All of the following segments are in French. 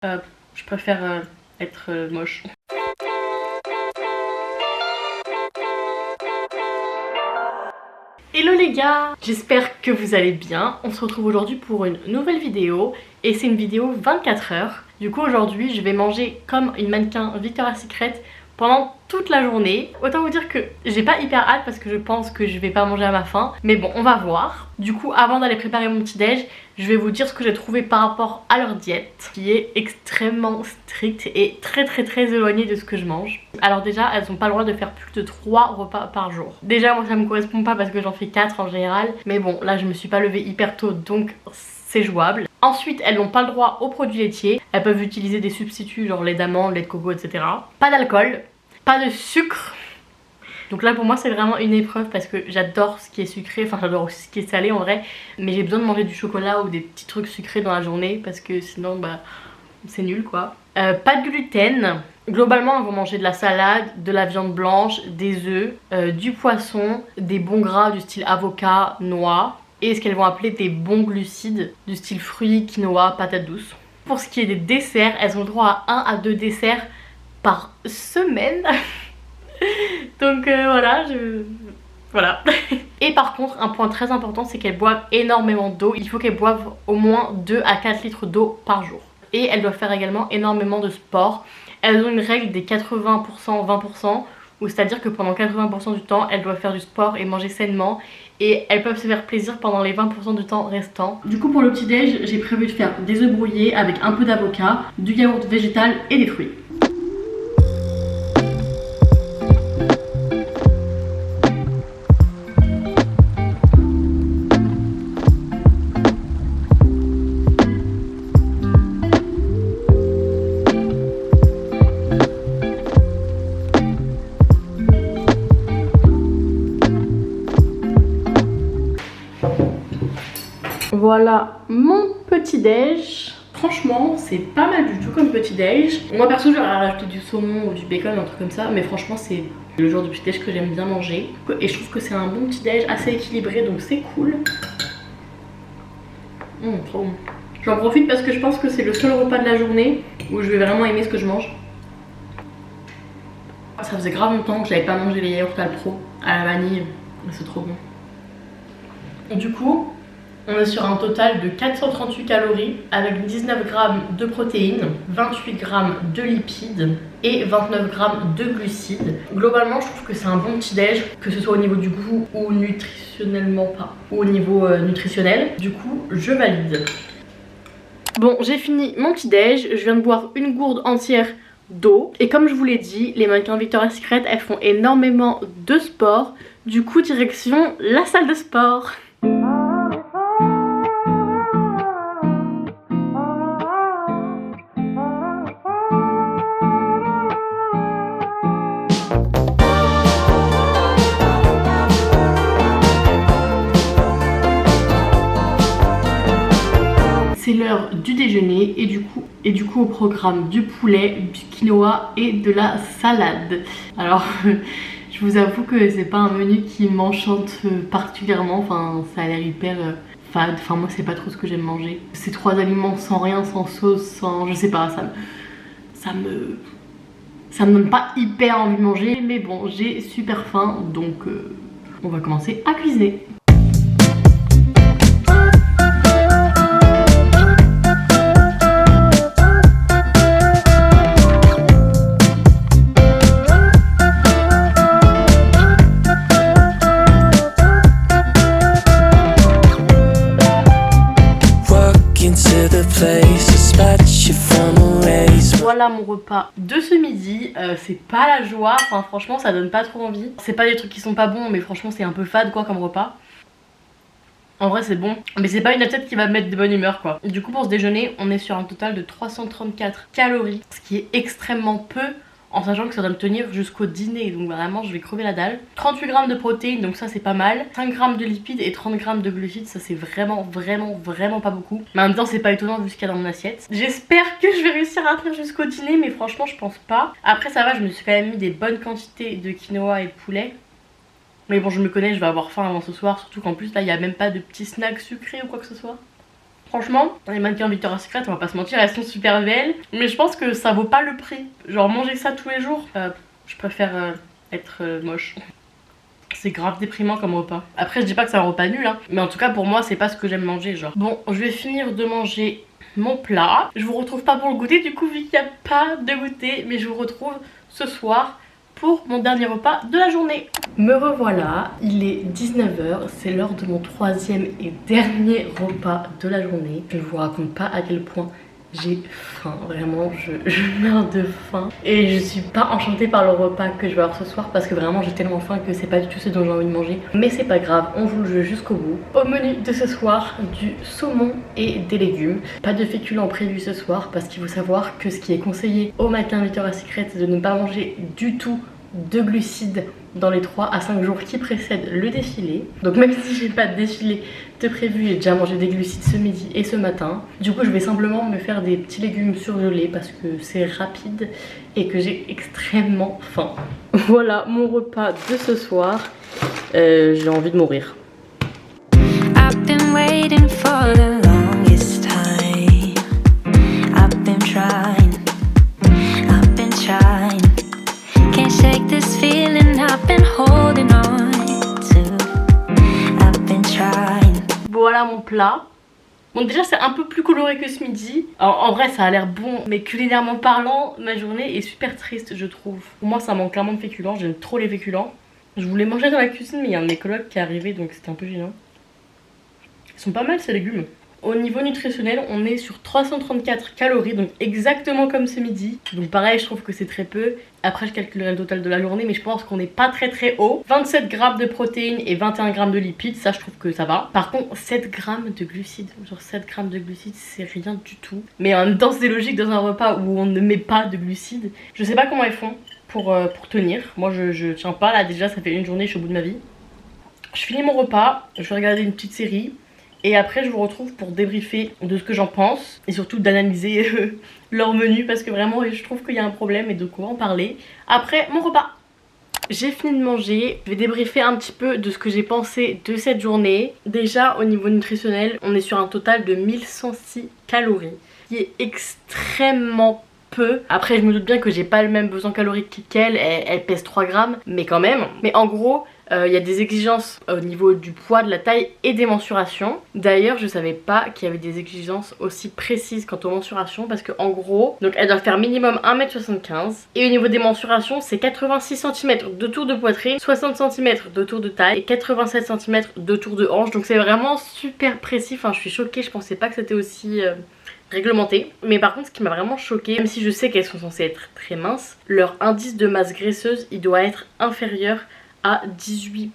Je préfère être moche. Hello les gars, j'espère que vous allez bien. On se retrouve aujourd'hui pour une nouvelle vidéo et c'est une vidéo 24 heures. Du coup aujourd'hui je vais manger comme une mannequin Victoria's Secret pendant toute la journée. Autant vous dire que j'ai pas hyper hâte parce que je pense que je vais pas manger à ma faim. Mais bon, on va voir. Du coup, avant d'aller préparer mon petit déj, je vais vous dire ce que j'ai trouvé par rapport à leur diète, qui est extrêmement stricte et très éloignée de ce que je mange. Alors déjà, elles ont pas le droit de faire plus de 3 repas par jour. Déjà, moi ça me correspond pas parce que j'en fais 4 en général. Mais bon, là je me suis pas levée hyper tôt, donc c'est jouable. Ensuite, elles n'ont pas le droit aux produits laitiers. Elles peuvent utiliser des substituts genre lait d'amande, lait de coco, etc. Pas d'alcool, pas de sucre. Donc là pour moi c'est vraiment une épreuve parce que j'adore ce qui est sucré, enfin j'adore aussi ce qui est salé en vrai. Mais j'ai besoin de manger du chocolat ou des petits trucs sucrés dans la journée parce que sinon bah c'est nul quoi. Pas de gluten. Globalement elles vont manger de la salade, de la viande blanche, des œufs, du poisson, des bons gras du style avocat, noix. Et ce qu'elles vont appeler des bons glucides du style fruits, quinoa, patates douces. Pour ce qui est des desserts, elles ont le droit à 1 à 2 desserts par semaine. Donc voilà, voilà. Et par contre, un point très important, c'est qu'elles boivent énormément d'eau. Il faut qu'elles boivent au moins 2 à 4 litres d'eau par jour. Et elles doivent faire également énormément de sport. Elles ont une règle des 80%, 20%, où c'est-à-dire que pendant 80% du temps, elles doivent faire du sport et manger sainement. Et elles peuvent se faire plaisir pendant les 20% du temps restants. Du coup pour le petit déj, j'ai prévu de faire des œufs brouillés avec un peu d'avocat, du yaourt végétal et des fruits. Voilà mon petit déj. Franchement c'est pas mal du tout comme petit déj. Moi perso j'aurais rajouté du saumon ou du bacon, un truc comme ça. Mais franchement c'est le genre de petit déj que j'aime bien manger. Et je trouve que c'est un bon petit déj assez équilibré, donc c'est cool. Trop bon. J'en profite parce que je pense que c'est le seul repas de la journée où je vais vraiment aimer ce que je mange. Ça faisait grave longtemps que j'avais pas mangé les yaourts Alpro à la vanille. C'est trop bon. Et du coup on est sur un total de 438 calories avec 19 grammes de protéines, 28 grammes de lipides et 29 grammes de glucides. Globalement je trouve que c'est un bon petit déj, que ce soit au niveau du goût ou nutritionnellement pas, ou au niveau nutritionnel. Du coup je valide. Bon, j'ai fini mon petit déj, je viens de boire une gourde entière d'eau. Et comme je vous l'ai dit, les mannequins Victoria's Secret elles font énormément de sport. Du coup direction la salle de sport. C'est l'heure du déjeuner et du coup au programme du poulet, du quinoa et de la salade. Alors je vous avoue que c'est pas un menu qui m'enchante particulièrement, enfin ça a l'air hyper fade, enfin moi c'est pas trop ce que j'aime manger. Ces 3 aliments sans rien, sans sauce, sans... je sais pas, ça me donne pas hyper envie de manger. Mais bon, j'ai super faim donc on va commencer à cuisiner. Voilà mon repas de ce midi, c'est pas la joie, enfin franchement ça donne pas trop envie. C'est pas des trucs qui sont pas bons mais franchement c'est un peu fade quoi comme repas. En vrai c'est bon, mais c'est pas une assiette qui va me mettre de bonne humeur quoi. Du coup pour ce déjeuner on est sur un total de 334 calories, ce qui est extrêmement peu en sachant que ça doit me tenir jusqu'au dîner, donc vraiment je vais crever la dalle. 38 grammes de protéines, donc ça c'est pas mal. 5 grammes de lipides et 30 grammes de glucides, ça c'est vraiment pas beaucoup. Mais en même temps c'est pas étonnant vu ce qu'il y a dans mon assiette. J'espère que je vais réussir à tenir jusqu'au dîner, mais franchement je pense pas. Après ça va, je me suis quand même mis des bonnes quantités de quinoa et de poulet. Mais bon je me connais, je vais avoir faim avant ce soir, surtout qu'en plus là il n'y a même pas de petits snacks sucrés ou quoi que ce soit. Franchement, les mannequins Victoria's Secret, on va pas se mentir, elles sont super belles. Mais je pense que ça vaut pas le prix. Genre manger ça tous les jours, je préfère être moche. C'est grave déprimant comme repas. Après je dis pas que c'est un repas nul hein, mais en tout cas pour moi c'est pas ce que j'aime manger genre. Bon, je vais finir de manger mon plat. Je vous retrouve pas pour le goûter du coup vu qu'il n'y a pas de goûter. Mais je vous retrouve ce soir pour mon dernier repas de la journée. Me revoilà, il est 19 h, c'est l'heure de mon troisième et dernier repas de la journée. Je ne vous raconte pas à quel point j'ai faim, vraiment je meurs de faim. Et je suis pas enchantée par le repas que je vais avoir ce soir parce que vraiment j'ai tellement faim que c'est pas du tout ce dont j'ai envie de manger. Mais c'est pas grave, on joue le jeu jusqu'au bout. Au menu de ce soir, du saumon et des légumes. Pas de féculents prévus ce soir parce qu'il faut savoir que ce qui est conseillé au matin Victoria's Secret c'est de ne pas manger du tout de glucides dans les 3 à 5 jours qui précèdent le défilé. Donc même si j'ai pas de défilé de prévu, j'ai déjà mangé des glucides ce midi et ce matin. Du coup je vais simplement me faire des petits légumes surgelés parce que c'est rapide et que j'ai extrêmement faim. Voilà mon repas de ce soir. J'ai envie de mourir. I've been waiting for the longest time. I've been trying. Can't shake this feeling I've been holding on to. I've been trying. Voilà mon plat. Bon déjà c'est un peu plus coloré que ce midi. Alors, en vrai ça a l'air bon mais culinairement parlant ma journée est super triste je trouve. Pour moi ça manque clairement de féculents, j'aime trop les féculents. Je voulais manger dans la cuisine mais il y a un de mes colocs qui est arrivé donc c'était un peu gênant. Ils sont pas mal ces légumes. Au niveau nutritionnel, on est sur 334 calories, donc exactement comme ce midi. Donc pareil, je trouve que c'est très peu. Après, je calculerai le total de la journée, mais je pense qu'on n'est pas très haut. 27 grammes de protéines et 21 grammes de lipides, ça je trouve que ça va. Par contre, 7 grammes de glucides, genre 7 grammes de glucides, c'est rien du tout. Mais en même temps, c'est logique dans un repas où on ne met pas de glucides. Je sais pas comment ils font pour tenir. Moi, je tiens pas, là déjà, ça fait une journée, je suis au bout de ma vie. Je finis mon repas, je vais regarder une petite série. Et après je vous retrouve pour débriefer de ce que j'en pense et surtout d'analyser leur menu parce que vraiment je trouve qu'il y a un problème et donc on va en parler après mon repas. J'ai fini de manger, je vais débriefer un petit peu de ce que j'ai pensé de cette journée. Déjà au niveau nutritionnel, on est sur un total de 1106 calories, qui est extrêmement peu. Après je me doute bien que j'ai pas le même besoin calorique qu'elle, elle pèse 3 grammes, mais quand même. Mais en gros, il y a des exigences au niveau du poids, de la taille et des mensurations. D'ailleurs je savais pas qu'il y avait des exigences aussi précises quant aux mensurations parce que en gros, donc elle doit faire minimum 1m75 et au niveau des mensurations c'est 86 cm de tour de poitrine, 60 cm de tour de taille et 87 cm de tour de hanche. Donc c'est vraiment super précis, enfin je suis choquée, je pensais pas que c'était aussi réglementé. Mais par contre ce qui m'a vraiment choquée, même si je sais qu'elles sont censées être très minces, leur indice de masse graisseuse il doit être inférieur à 18%.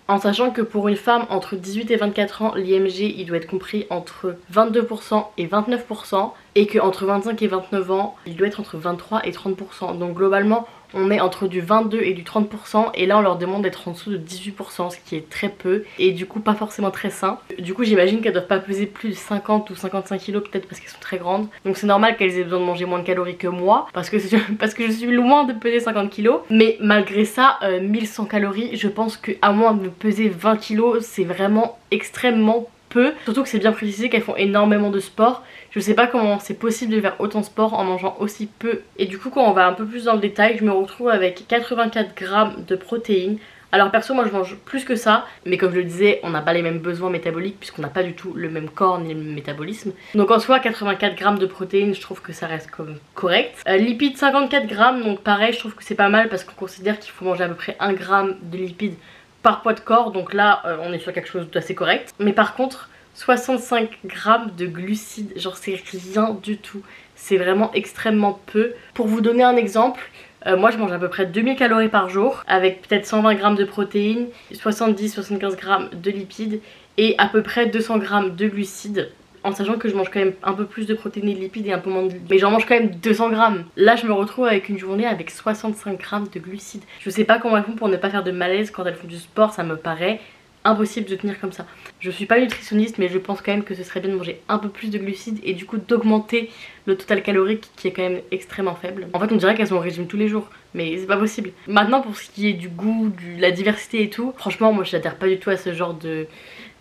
En sachant que pour une femme entre 18 et 24 ans, l'IMG il doit être compris entre 22% et 29% et que entre 25 et 29 ans, il doit être entre 23 et 30%. Donc globalement, on est entre du 22 et du 30% et là on leur demande d'être en dessous de 18%, ce qui est très peu et du coup pas forcément très sain. Du coup j'imagine qu'elles doivent pas peser plus de 50 ou 55 kg peut-être parce qu'elles sont très grandes. Donc c'est normal qu'elles aient besoin de manger moins de calories que moi parce que je suis loin de peser 50 kg. Mais malgré ça, 1100 calories, je pense qu'à moins de peser 20 kg, c'est vraiment extrêmement peu. Surtout que c'est bien précisé qu'elles font énormément de sport. Je sais pas comment c'est possible de faire autant de sport en mangeant aussi peu. Et du coup quand on va un peu plus dans le détail, je me retrouve avec 84 grammes de protéines. Alors perso moi je mange plus que ça, mais comme je le disais on n'a pas les mêmes besoins métaboliques puisqu'on n'a pas du tout le même corps ni le même métabolisme. Donc en soi 84 grammes de protéines, je trouve que ça reste comme correct. Lipides 54 grammes, donc pareil je trouve que c'est pas mal parce qu'on considère qu'il faut manger à peu près 1 gramme de lipides par poids de corps. Donc là on est sur quelque chose d'assez correct. Mais par contre 65 grammes de glucides, genre c'est rien du tout. C'est vraiment extrêmement peu. Pour vous donner un exemple, moi je mange à peu près 2000 calories par jour avec peut-être 120 grammes de protéines, 70-75 grammes de lipides et à peu près 200 grammes de glucides. En sachant que je mange quand même un peu plus de protéines et de lipides et un peu moins de lipides. Mais j'en mange quand même 200 grammes. Là je me retrouve avec une journée avec 65 grammes de glucides. Je sais pas comment elles font pour ne pas faire de malaise quand elles font du sport, ça me paraît impossible de tenir comme ça. Je suis pas nutritionniste mais je pense quand même que ce serait bien de manger un peu plus de glucides et du coup d'augmenter le total calorique qui est quand même extrêmement faible. En fait on dirait qu'elles sont au régime tous les jours mais c'est pas possible. Maintenant pour ce qui est du goût, de la diversité et tout, franchement moi j'adhère pas du tout à ce genre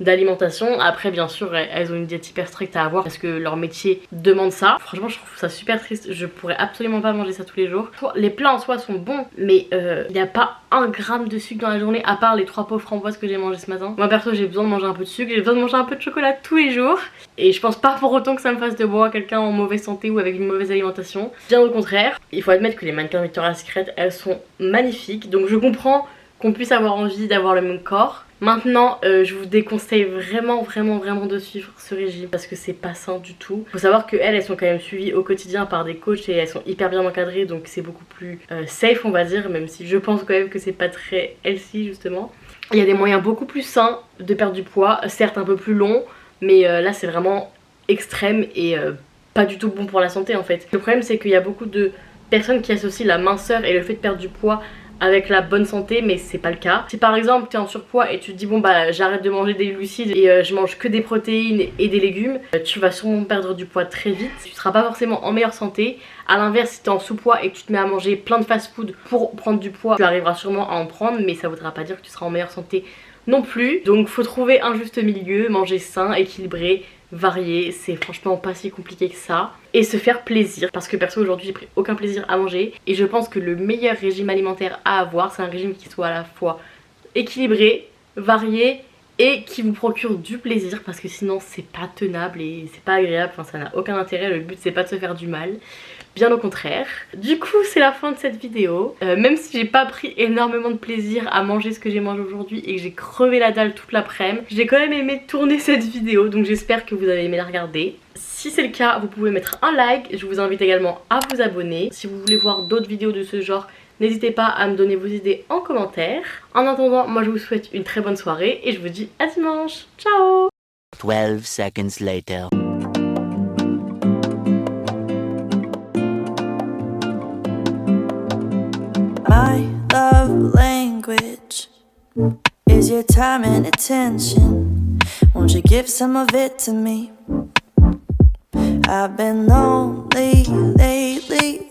d'alimentation. Après bien sûr elles ont une diète hyper stricte à avoir parce que leur métier demande ça. Franchement je trouve ça super triste, je pourrais absolument pas manger ça tous les jours. Les plats en soi sont bons mais il n'y a pas 1 gramme de sucre dans la journée à part les 3 pots framboises que j'ai mangé ce matin. Moi perso j'ai besoin de manger un peu de sucre, j'ai besoin de manger un peu de chocolat tous les jours et je pense pas pour autant que ça me fasse de boire quelqu'un en mauvaise santé ou avec une mauvaise alimentation. Bien au contraire, il faut admettre que les mannequins Victoria's Secret elles sont magnifiques, donc je comprends qu'on puisse avoir envie d'avoir le même corps. Maintenant je vous déconseille vraiment de suivre ce régime parce que c'est pas sain du tout. Faut savoir qu'elles sont quand même suivies au quotidien par des coachs et elles sont hyper bien encadrées, donc c'est beaucoup plus safe on va dire, même si je pense quand même que c'est pas très healthy justement. Il y a des moyens beaucoup plus sains de perdre du poids, certes un peu plus long, mais là c'est vraiment extrême et pas du tout bon pour la santé en fait. Le problème c'est qu'il y a beaucoup de personnes qui associent la minceur et le fait de perdre du poids avec la bonne santé, mais c'est pas le cas. Si par exemple t'es en surpoids et tu te dis bon bah j'arrête de manger des glucides et je mange que des protéines et des légumes, tu vas sûrement perdre du poids très vite, tu seras pas forcément en meilleure santé. A l'inverse, si t'es en sous-poids et que tu te mets à manger plein de fast-food pour prendre du poids, tu arriveras sûrement à en prendre, mais ça voudra pas dire que tu seras en meilleure santé non plus. Donc faut trouver un juste milieu, manger sain, équilibré, varié, c'est franchement pas si compliqué que ça. Et se faire plaisir, parce que perso aujourd'hui j'ai pris aucun plaisir à manger et je pense que le meilleur régime alimentaire à avoir c'est un régime qui soit à la fois équilibré, varié et qui vous procure du plaisir, parce que sinon c'est pas tenable et c'est pas agréable, enfin ça n'a aucun intérêt. Le but c'est pas de se faire du mal, bien au contraire. Du coup c'est la fin de cette vidéo. Même si j'ai pas pris énormément de plaisir à manger ce que j'ai mangé aujourd'hui et que j'ai crevé la dalle toute l'après-midi, j'ai quand même aimé tourner cette vidéo, donc j'espère que vous avez aimé la regarder. Si c'est le cas, vous pouvez mettre un like, je vous invite également à vous abonner. Si vous voulez voir d'autres vidéos de ce genre, n'hésitez pas à me donner vos idées en commentaire. En attendant, moi je vous souhaite une très bonne soirée et je vous dis à dimanche. Ciao! 12 seconds later. My love language is your time and attention. Won't you give some of it to me? I've been lonely lately.